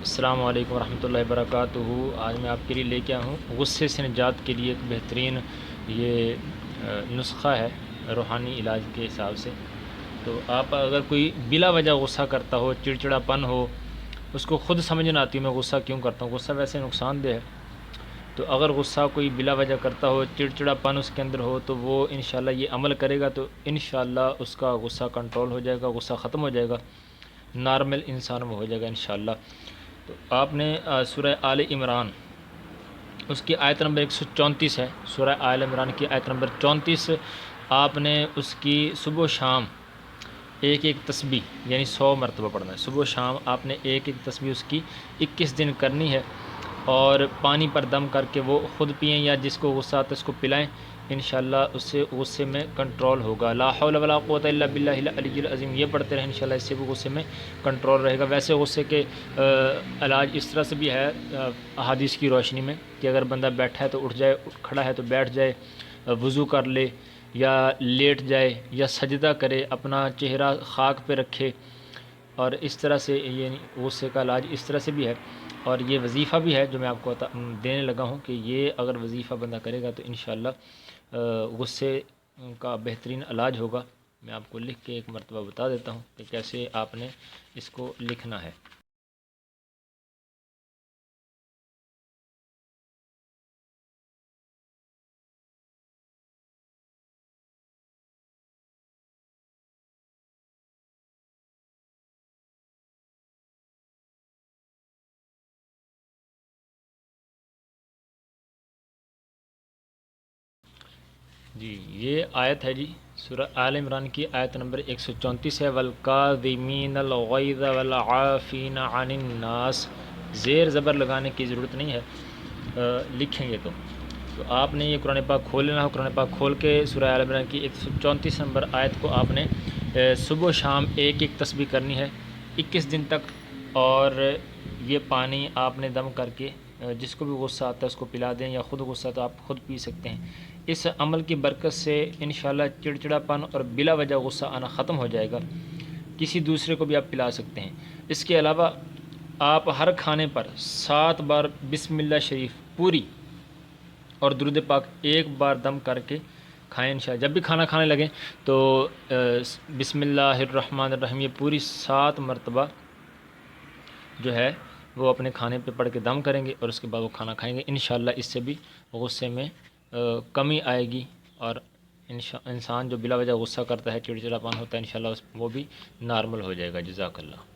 السلام علیکم ورحمۃ اللہ وبرکاتہ۔ آج میں آپ کے لیے لے کے آیا ہوں غصے سے نجات کے لیے ایک بہترین یہ نسخہ ہے روحانی علاج کے حساب سے۔ تو آپ اگر کوئی بلا وجہ غصہ کرتا ہو، چڑچڑا پن ہو، اس کو خود سمجھ نہ آتی میں غصہ کیوں کرتا ہوں، غصہ ویسے نقصان دہ ہے، تو اگر غصہ کوئی بلا وجہ کرتا ہو، چڑچڑا پن اس کے اندر ہو، تو وہ انشاءاللہ یہ عمل کرے گا تو انشاءاللہ اس کا غصہ کنٹرول ہو جائے گا، غصہ ختم ہو جائے گا، نارمل انسان وہ ہو جائے گا انشاءاللہ۔ تو آپ نے سورہ آل عمران اس کی آیت نمبر 134 ہے، سورہ آل عمران کی آیت نمبر 34، آپ نے اس کی صبح و شام ایک ایک تسبیح یعنی 100 مرتبہ پڑھنا ہے۔ صبح و شام آپ نے ایک ایک تسبیح اس کی 21 دن کرنی ہے، اور پانی پر دم کر کے وہ خود پئیں یا جس کو غصہ آتا ہے اس کو پلائیں، انشاءاللہ اس سے غصے میں کنٹرول ہوگا۔ لا حول ولا قوت الا باللہ العلی العظیم یہ پڑھتے رہیں انشاءاللہ، اس سے بھی غصے میں کنٹرول رہے گا۔ ویسے غصے کے علاج اس طرح سے بھی ہے احادیث کی روشنی میں کہ اگر بندہ بیٹھا ہے تو اٹھ جائے، کھڑا ہے تو بیٹھ جائے، وضو کر لے یا لیٹ جائے یا سجدہ کرے، اپنا چہرہ خاک پہ رکھے، اور اس طرح سے یہ غصے کا علاج اس طرح سے بھی ہے۔ اور یہ وظیفہ بھی ہے جو میں آپ کو دینے لگا ہوں کہ یہ اگر وظیفہ بندہ کرے گا تو انشاءاللہ غصے کا بہترین علاج ہوگا۔ میں آپ کو لکھ کے ایک مرتبہ بتا دیتا ہوں کہ کیسے آپ نے اس کو لکھنا ہے۔ جی یہ آیت ہے جی سورہ آل عمران کی آیت نمبر 134 ہے، والکاظمین الغیظ والعافین عن الناس۔ زیر زبر لگانے کی ضرورت نہیں ہے، لکھیں گے تو آپ نے یہ قرآن پاک کھول لینا ہو۔ قرآن پاک کھول کے سورہ آل عمران کی 134 نمبر آیت کو آپ نے صبح و شام ایک ایک تسبیح کرنی ہے 21 دن تک، اور یہ پانی آپ نے دم کر کے جس کو بھی غصہ آتا ہے اس کو پلا دیں، یا خود غصہ تو آپ خود پی سکتے ہیں۔ اس عمل کی برکت سے انشاءاللہ چڑچڑا پن اور بلا وجہ غصہ آنا ختم ہو جائے گا، کسی دوسرے کو بھی آپ پلا سکتے ہیں۔ اس کے علاوہ آپ ہر کھانے پر 7 بار بسم اللہ شریف پوری اور درود پاک ایک بار دم کر کے کھائیں انشاءاللہ۔ جب بھی کھانا کھانے لگیں تو بسم اللہ الرحمن الرحیم یہ پوری 7 مرتبہ جو ہے وہ اپنے کھانے پہ پڑھ کے دم کریں گے، اور اس کے بعد وہ کھانا کھائیں گے انشاءاللہ۔ اس سے بھی غصے میں کمی آئے گی، اور انسان جو بلا وجہ غصہ کرتا ہے، چڑچڑا پن ہوتا ہے، انشاءاللہ وہ بھی نارمل ہو جائے گا۔ جزاک اللہ۔